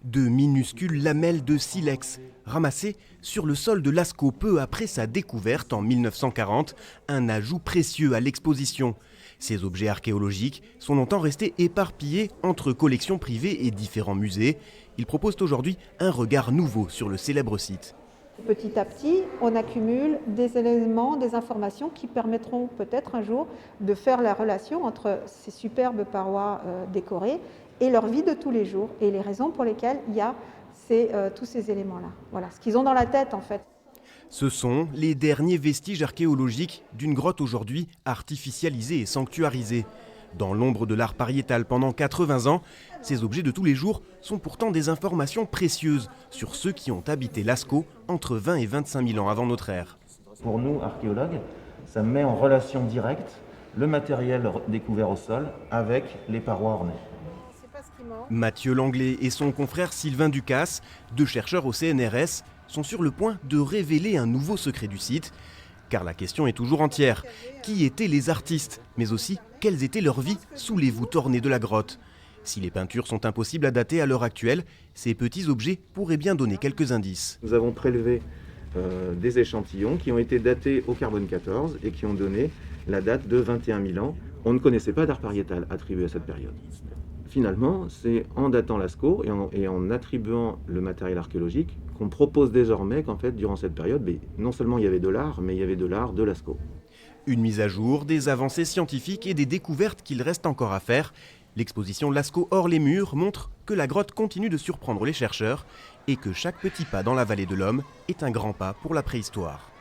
De minuscules lamelles de silex, ramassées sur le sol de Lascaux peu après sa découverte en 1940, un ajout précieux à l'exposition. Ces objets archéologiques sont longtemps restés éparpillés entre collections privées et différents musées. Ils proposent aujourd'hui un regard nouveau sur le célèbre site. Petit à petit, on accumule des éléments, des informations qui permettront peut-être un jour de faire la relation entre ces superbes parois décorées et leur vie de tous les jours et les raisons pour lesquelles il y a tous ces éléments-là. Voilà, ce qu'ils ont dans la tête en fait. Ce sont les derniers vestiges archéologiques d'une grotte aujourd'hui artificialisée et sanctuarisée. Dans l'ombre de l'art pariétal pendant 80 ans, ces objets de tous les jours sont pourtant des informations précieuses sur ceux qui ont habité Lascaux entre 20 et 25 000 ans avant notre ère. Pour nous, archéologues, ça met en relation directe le matériel découvert au sol avec les parois ornées. Mathieu Langlais et son confrère Sylvain Ducasse, deux chercheurs au CNRS, sont sur le point de révéler un nouveau secret du site. Car la question est toujours entière. Qui étaient les artistes? Mais aussi, quelles étaient leurs vies sous les voûtes ornées de la grotte? Si les peintures sont impossibles à dater à l'heure actuelle, ces petits objets pourraient bien donner quelques indices. Nous avons prélevé des échantillons qui ont été datés au carbone 14 et qui ont donné la date de 21 000 ans. On ne connaissait pas d'art pariétal attribué à cette période. Finalement, c'est en datant Lascaux et en attribuant le matériel archéologique qu'on propose désormais qu'en fait, durant cette période, non seulement il y avait de l'art, mais il y avait de l'art de Lascaux. Une mise à jour, des avancées scientifiques et des découvertes qu'il reste encore à faire. L'exposition Lascaux hors les murs montre que la grotte continue de surprendre les chercheurs et que chaque petit pas dans la vallée de l'Homme est un grand pas pour la préhistoire.